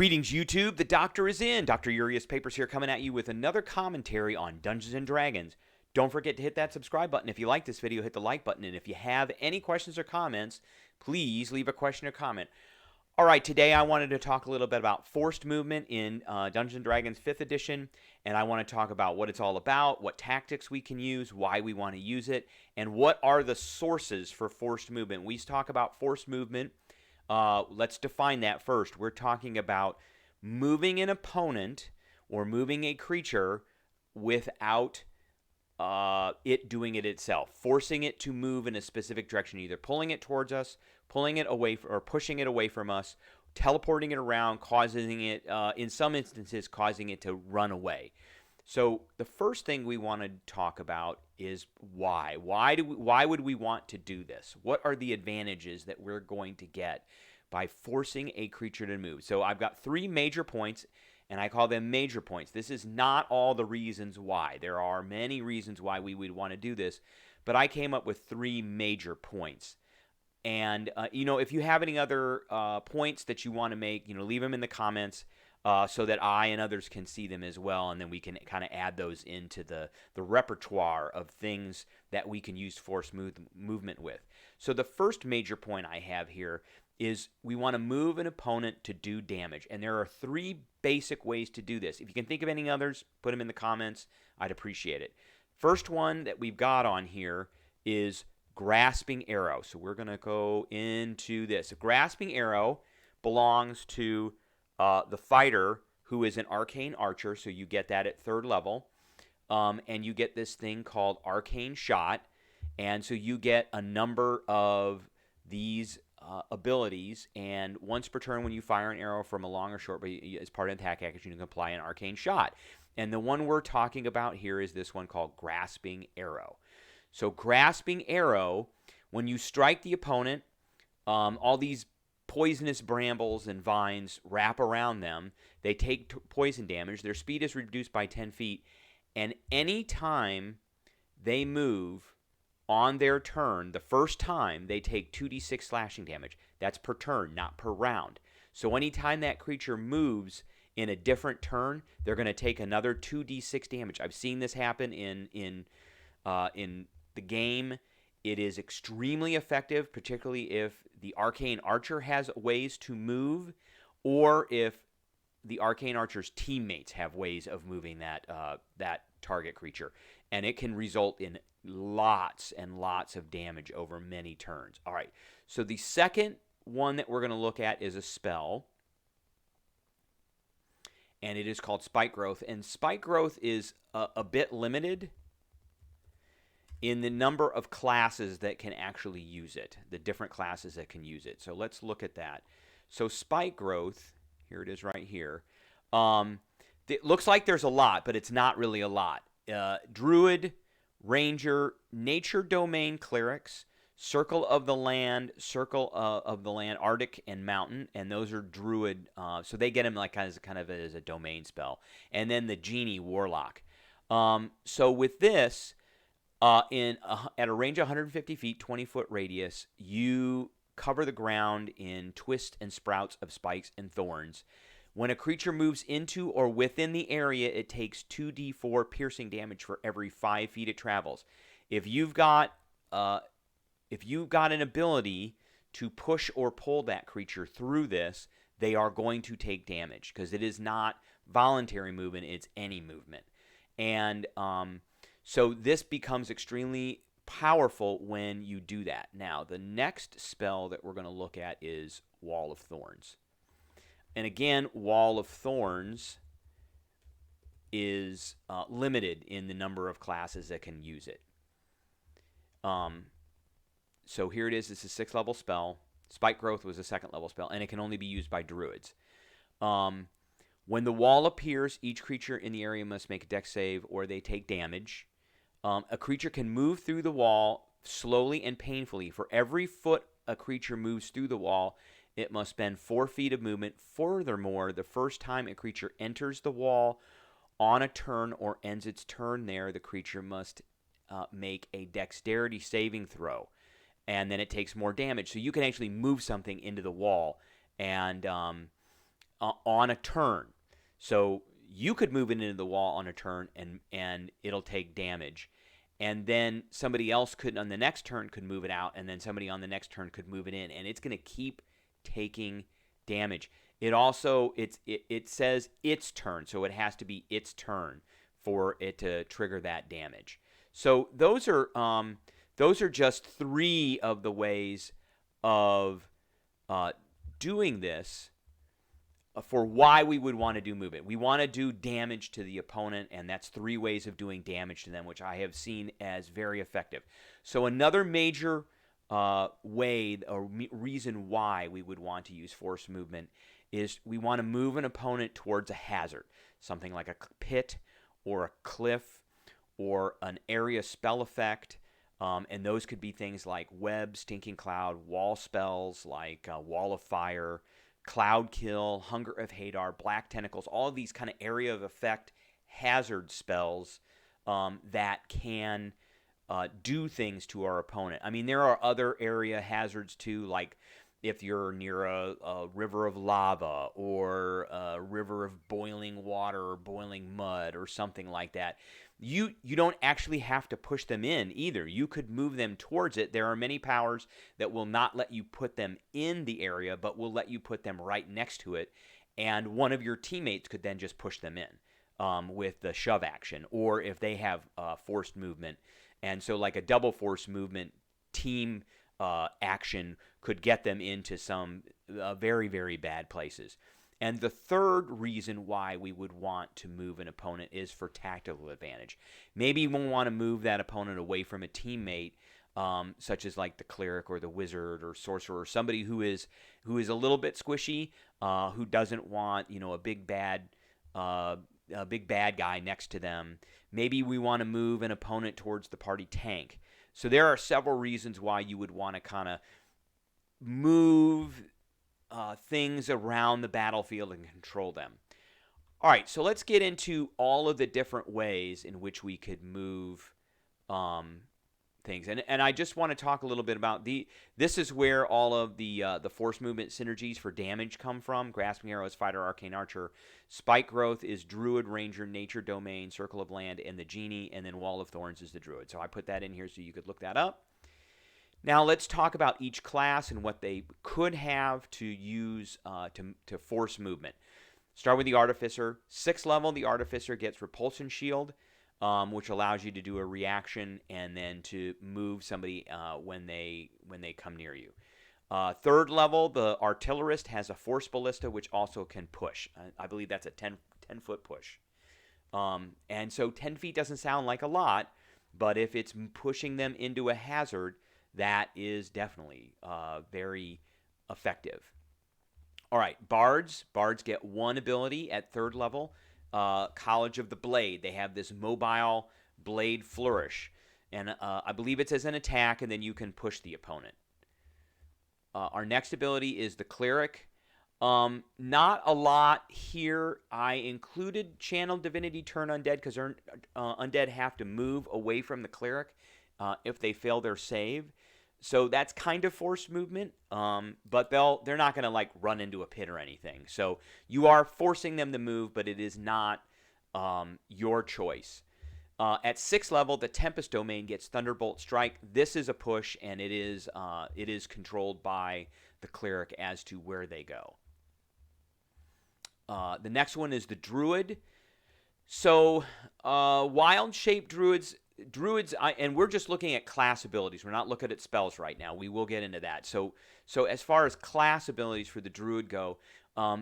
Greetings, YouTube. The Doctor is in. Dr. Urias Papers here coming at you with another commentary on Dungeons & Dragons. Don't forget to hit that subscribe button. If you like this video, hit the like button. And if you have any questions or comments, please leave a question or comment. All right, today I wanted to talk a little bit about forced movement in Dungeons & Dragons 5th edition. And I want to talk about what it's all about, what tactics we can use, why we want to use it, and what are the sources for forced movement. We talk about forced movement. Let's define that first. We're talking about moving an opponent or moving a creature without it doing it itself, forcing it to move in a specific direction, either pulling it towards us, pulling it away, or pushing it away from us, teleporting it around, causing it, in some instances, causing it to run away. So the first thing we want to talk about is why. Why would we want to do this? What are the advantages that we're going to get by forcing a creature to move? So I've got 3 major points, and I call them major points. This is not all the reasons why. There are many reasons why we would want to do this, but I came up with 3 major points. And, if you have any other points that you want to make, leave them in the comments. So that I and others can see them as well, and then we can kind of add those into the repertoire of things that we can use force movement with. So the first major point I have here is we want to move an opponent to do damage, and there are 3 basic ways to do this. If you can think of any others, put them in the comments. I'd appreciate it. First one that we've got on here is Grasping Arrow. So we're going to go into this. A Grasping Arrow belongs to the fighter, who is an arcane archer, so you get that at 3rd level, and you get this thing called Arcane Shot, and so you get a number of these abilities, and once per turn when you fire an arrow from a long or short, but as part of an attack action, you can apply an Arcane Shot. And the one we're talking about here is this one called Grasping Arrow. So Grasping Arrow, when you strike the opponent, all these poisonous brambles and vines wrap around them. They take poison damage. Their speed is reduced by 10 feet. And any time they move on their turn, the first time, they take 2d6 slashing damage. That's per turn, not per round. So anytime that creature moves in a different turn, they're going to take another 2d6 damage. I've seen this happen in the game. It is extremely effective, particularly if the Arcane Archer has ways to move, or if the Arcane Archer's teammates have ways of moving that target creature. And it can result in lots and lots of damage over many turns. All right, so the second one that we're going to look at is a spell, and it is called Spike Growth. And Spike Growth is a bit limited in the number of classes that can actually use it, the different classes that can use it. So let's look at that. So Spike Growth, here it is right here. It looks like there's a lot, but it's not really a lot. Druid, Ranger, Nature Domain Clerics, Circle of the Land, Arctic, and Mountain, and those are Druid. So they get them like kind of as a domain spell. And then the Genie Warlock. So with this, at a range of 150 feet, 20-foot radius, you cover the ground in twists and sprouts of spikes and thorns. When a creature moves into or within the area, it takes 2d4 piercing damage for every 5 feet it travels. If you've got an ability to push or pull that creature through this, they are going to take damage, because it is not voluntary movement; it's any movement. And so this becomes extremely powerful when you do that. Now, the next spell that we're going to look at is Wall of Thorns. And again, Wall of Thorns is limited in the number of classes that can use it. So here it is. This is a 6th level spell. Spike Growth was a 2nd level spell, and it can only be used by Druids. When the wall appears, each creature in the area must make a dex save or they take damage. A creature can move through the wall slowly and painfully. For every foot a creature moves through the wall, it must spend 4 feet of movement. Furthermore, the first time a creature enters the wall on a turn or ends its turn there, the creature must make a dexterity saving throw. And then it takes more damage. So you can actually move something into the wall and on a turn. So you could move it into the wall on a turn, and it'll take damage. And then somebody else could, on the next turn, could move it out, and then somebody on the next turn could move it in, and it's going to keep taking damage. It also it says its turn, so it has to be its turn for it to trigger that damage. So those are just 3 of the ways of doing this for why we would want to do movement. We want to do damage to the opponent, and that's 3 ways of doing damage to them, which I have seen as very effective. So another major way or reason why we would want to use force movement is we want to move an opponent towards a hazard, something like a pit or a cliff or an area spell effect. And those could be things like web, stinking cloud, wall spells like wall of fire, cloud kill, hunger of Hadar, black tentacles, all of these kind of area of effect hazard spells that can do things to our opponent. I mean, there are other area hazards too, like if you're near a river of lava or a river of boiling water or boiling mud or something like that. You don't actually have to push them in either. You could move them towards it. There are many powers that will not let you put them in the area, but will let you put them right next to it. And one of your teammates could then just push them in with the shove action, or if they have forced movement. And so like a double force movement team action could get them into some very, very bad places. And the third reason why we would want to move an opponent is for tactical advantage. Maybe we want to move that opponent away from a teammate, such as like the Cleric or the Wizard or Sorcerer, or somebody who is a little bit squishy, who doesn't want a big bad guy next to them. Maybe we want to move an opponent towards the party tank. So there are several reasons why you would want to kind of move things around the battlefield and control them. All right, so let's get into all of the different ways in which we could move things. And I just want to talk a little bit about this is where all of the force movement synergies for damage come from. Grasping Arrow is Fighter, Arcane Archer. Spike Growth is Druid, Ranger, Nature Domain, Circle of Land, and the Genie. And then Wall of Thorns is the Druid. So I put that in here so you could look that up. Now let's talk about each class and what they could have to use to force movement. Start with the Artificer. 6th level, the Artificer gets Repulsion Shield, which allows you to do a reaction and then to move somebody when they come near you. 3rd level, the Artillerist has a Force Ballista, which also can push. I believe that's a 10-foot push. And so 10 feet doesn't sound like a lot, but if it's pushing them into a hazard, that is definitely very effective. All right, Bards. Bards get 1 ability at 3rd level. College of the Blade. They have this mobile blade flourish. And I believe it's as an attack, and then you can push the opponent. Our next ability is the Cleric. Not a lot here. I included Channel Divinity Turn Undead because Undead have to move away from the Cleric if they fail their save. So that's kind of forced movement, but they're not going to like run into a pit or anything. So you are forcing them to move, but it is not your choice. At 6th level, the Tempest Domain gets Thunderbolt Strike. This is a push, and it is controlled by the Cleric as to where they go. The next one is the Druid. So wild-shaped Druids, and we're just looking at class abilities. We're not looking at spells right now. We will get into that. So as far as class abilities for the Druid go,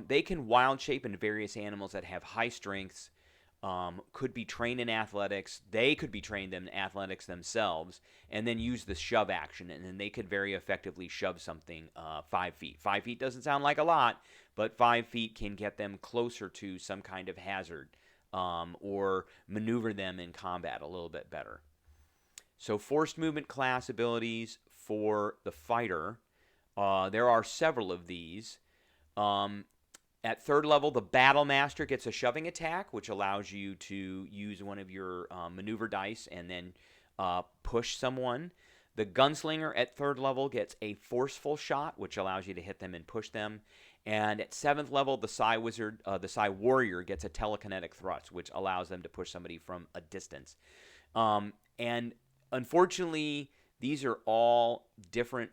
they can wild shape into various animals that have high strengths, could be trained in athletics. They could be trained in athletics themselves, and then use the shove action, and then they could very effectively shove something 5 feet. 5 feet doesn't sound like a lot, but 5 feet can get them closer to some kind of hazard. Or maneuver them in combat a little bit better. So forced movement class abilities for the fighter. There are several of these. At 3rd level, the Battle Master gets a shoving attack, which allows you to use one of your maneuver dice and then push someone. The Gunslinger at 3rd level gets a forceful shot, which allows you to hit them and push them. And at 7th level, the Psi Warrior gets a telekinetic thrust, which allows them to push somebody from a distance. And unfortunately, these are all different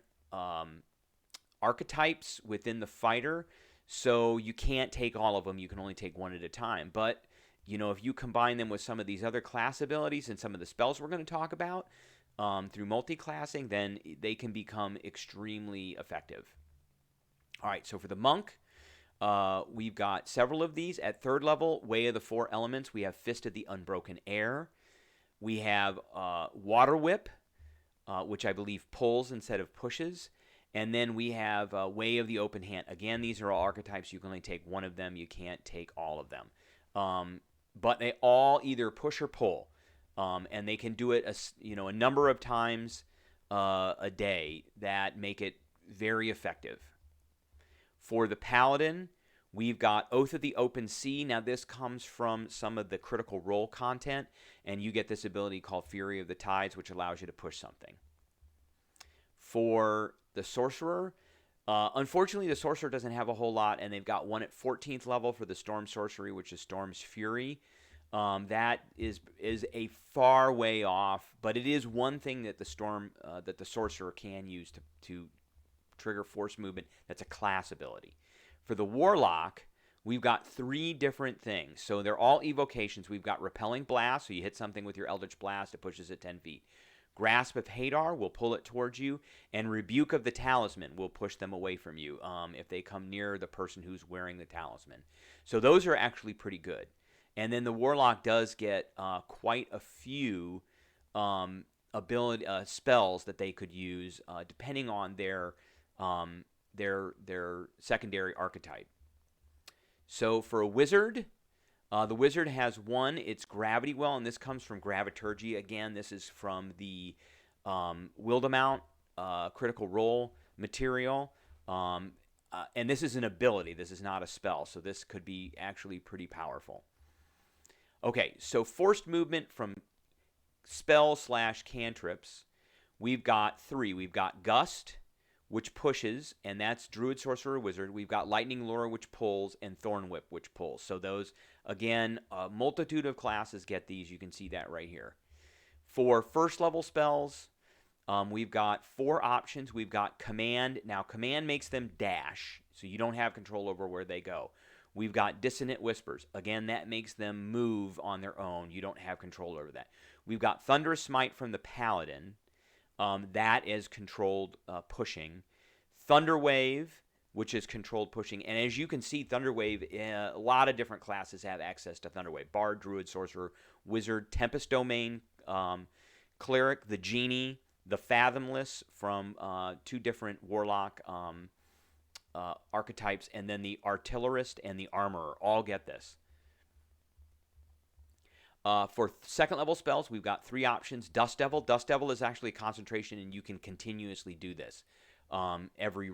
archetypes within the fighter, so you can't take all of them. You can only take one at a time. But, if you combine them with some of these other class abilities and some of the spells we're going to talk about through multi-classing, then they can become extremely effective. All right, so for the monk, we've got several of these. At 3rd level, Way of the Four Elements, we have Fist of the Unbroken Air. We have Water Whip, which I believe pulls instead of pushes. And then we have Way of the Open Hand. Again, these are all archetypes. You can only take one of them. You can't take all of them. But they all either push or pull. And they can do it a number of times a day that make it very effective. For the Paladin, we've got Oath of the Open Sea. Now, this comes from some of the Critical Role content, and you get this ability called Fury of the Tides, which allows you to push something. For the Sorcerer, unfortunately, the Sorcerer doesn't have a whole lot, and they've got one at 14th level for the Storm Sorcery, which is Storm's Fury. That is a far way off, but it is one thing that the Sorcerer can use to trigger force movement. That's a class ability. For the Warlock, we've got 3 different things. So they're all evocations. We've got Repelling Blast, so you hit something with your Eldritch Blast, it pushes it 10 feet. Grasp of Hadar will pull it towards you, and Rebuke of the Talisman will push them away from you if they come near the person who's wearing the talisman. So those are actually pretty good. And then the Warlock does get quite a few spells that they could use depending on their secondary archetype. So for a wizard, the wizard has one. It's Gravity Well, and this comes from Graviturgy. Again, this is from the Wildemount Critical Role material. And this is an ability. This is not a spell, so this could be actually pretty powerful. Okay, so forced movement from spell/cantrips. We've got 3. We've got Gust, which pushes, and that's Druid, Sorcerer, Wizard. We've got Lightning Lure, which pulls, and Thorn Whip, which pulls. So those, again, a multitude of classes get these. You can see that right here. For first level spells, we've got 4 options. We've got Command. Now, Command makes them dash, so you don't have control over where they go. We've got Dissonant Whispers. Again, that makes them move on their own. You don't have control over that. We've got Thunderous Smite from the Paladin. That is controlled pushing. Thunderwave, which is controlled pushing. And as you can see, Thunderwave, a lot of different classes have access to Thunderwave. Bard, Druid, Sorcerer, Wizard, Tempest Domain, Cleric, the Genie, the Fathomless from 2 different Warlock archetypes, and then the Artillerist and the Armorer all get this. For second level spells, we've got 3 options. Dust Devil. Dust Devil is actually concentration, and you can continuously do this every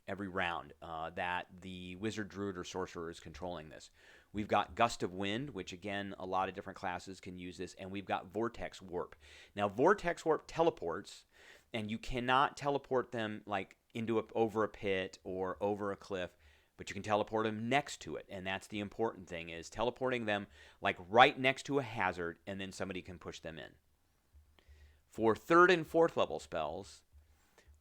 round that the Wizard, Druid, or Sorcerer is controlling this. We've got Gust of Wind, which again, a lot of different classes can use this, and we've got Vortex Warp. Now, Vortex Warp teleports, and you cannot teleport them like over a pit or over a cliff, but you can teleport them next to it, and that's the important thing, is teleporting them like right next to a hazard, and then somebody can push them in. For 3rd and 4th level spells,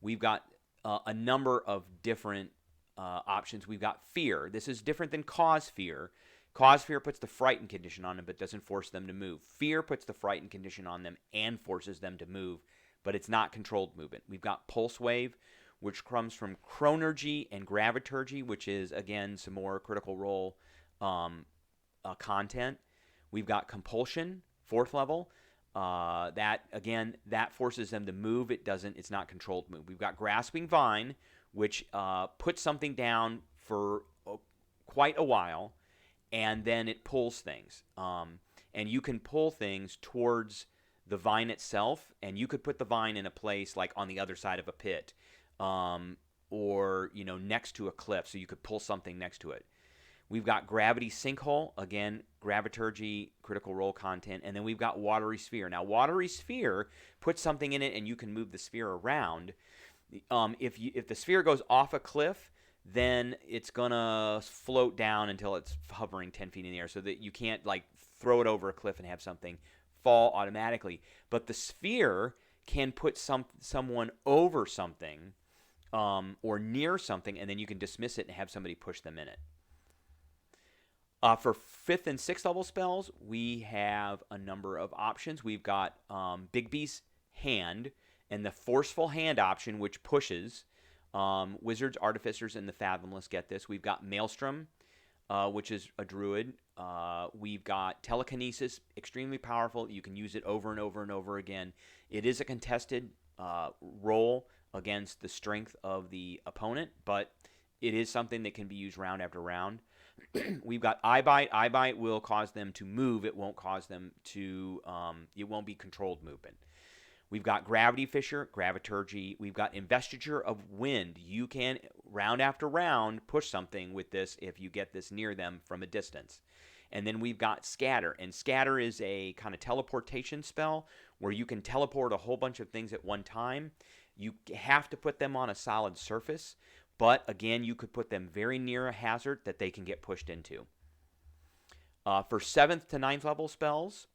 we've got a number of different options. We've got Fear. This is different than Cause Fear. Cause Fear puts the frightened condition on them, but doesn't force them to move. Fear puts the frightened condition on them and forces them to move, but it's not controlled movement. We've got Pulse Wave, which comes from Chronergy and Graviturgy, which is, again, some more Critical Role content. We've got Compulsion, 4th level. That forces them to move. It's not controlled move. We've got Grasping Vine, which puts something down for quite a while, and then it pulls things. And you can pull things towards the vine itself, and you could put the vine in a place like on the other side of a pit, or next to a cliff, so you could pull something next to it. We've got Gravity Sinkhole, again, Graviturgy, Critical Role content, and then we've got Watery Sphere. Now, Watery Sphere puts something in it, and you can move the sphere around. If the sphere goes off a cliff, then it's going to float down until it's hovering 10 feet in the air, so that you can't like throw it over a cliff and have something fall automatically. But the sphere can put someone over something or near something, and then you can dismiss it and have somebody push them in it. For 5th and 6th level spells, we have a number of options. We've got Bigby's Hand and the Forceful Hand option, which pushes. Wizards, Artificers, and the Fathomless get this. We've got Maelstrom, which is a Druid. We've got Telekinesis, extremely powerful. You can use it over and over and over again. It is a contested roll against the strength of the opponent, but it is something that can be used round after round. We've got Eye Bite. Eye Bite will cause them to move. It won't cause them to, it won't be controlled movement. We've got Gravity Fissure, Graviturgy. We've got Investiture of Wind. You can, round after round, push something with this if you get this near them from a distance. And then we've got Scatter. And Scatter is a kind of teleportation spell where you can teleport a whole bunch of things at one time. You have to put them on a solid surface. But, again, you could put them very near a hazard that they can get pushed into. For 7th to 9th level spells,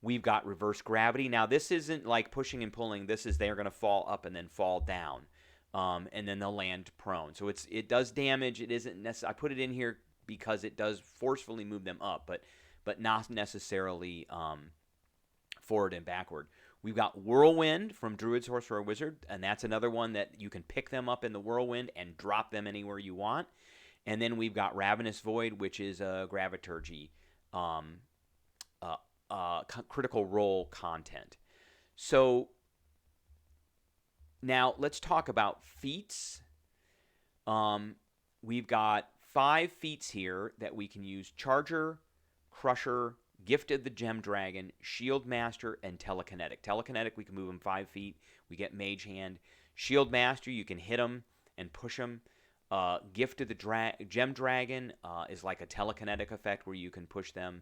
we've got Reverse Gravity. Now, this isn't like pushing and pulling. This is they're going to fall up and then fall down. And then they'll land prone. So it does damage. It isn't necessary. I put it in here because it does forcefully move them up, but not necessarily forward and backward. We've got Whirlwind from Druid, Sorcerer, Wizard, and that's another one that you can pick them up in the Whirlwind and drop them anywhere you want. And then we've got Ravenous Void, which is a Graviturgy critical role content. So now let's talk about feats. We've got 5 feats here that we can use: Charger, Crusher, Gift of the Gem Dragon, Shield Master, and Telekinetic. Telekinetic, we can move them 5 feet. We get Mage Hand. Shield Master, you can hit them and push them. Gift of the Gem Dragon is like a telekinetic effect where you can push them.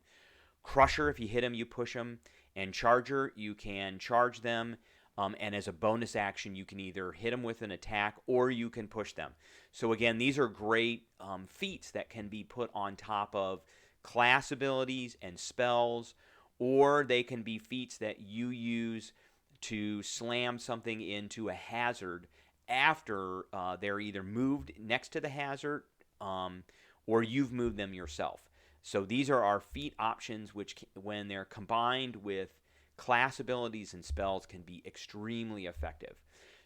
Crusher, if you hit them, you push them. And Charger, you can charge them. And as a bonus action, you can either hit them with an attack or you can push them. So again, these are great feats that can be put on top of class abilities and spells, or they can be feats that you use to slam something into a hazard after they're either moved next to the hazard or you've moved them yourself. So these are our feat options, which when they're combined with class abilities and spells can be extremely effective.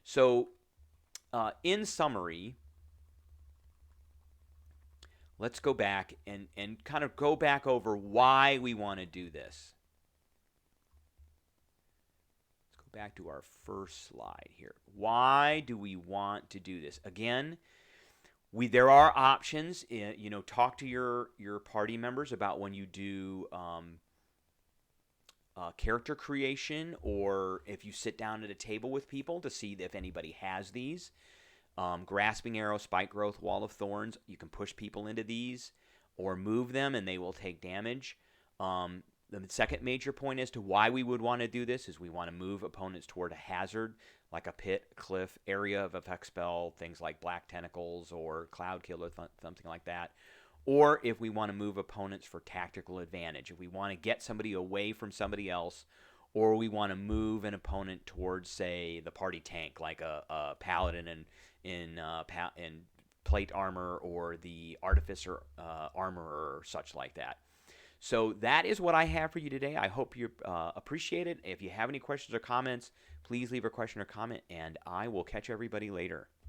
So in summary, let's go back and kind of go back over why we want to do this. Let's go back to our first slide here. Why do we want to do this? Again, there are options. Talk to your party members about when you do character creation, or if you sit down at a table with people to see if anybody has these. Grasping Arrow, Spike Growth, Wall of Thorns, you can push people into these or move them and they will take damage. The second major point as to why we would want to do this is we want to move opponents toward a hazard like a pit, cliff, area of effect spell, things like Black Tentacles or Cloud Killer, something like that. Or if we want to move opponents for tactical advantage, if we want to get somebody away from somebody else, or we want to move an opponent towards, say, the party tank, like a Paladin in plate armor, or the Artificer armorer, or such like that. So that is what I have for you today. I hope you appreciate it. If you have any questions or comments, please leave a question or comment, and I will catch everybody later.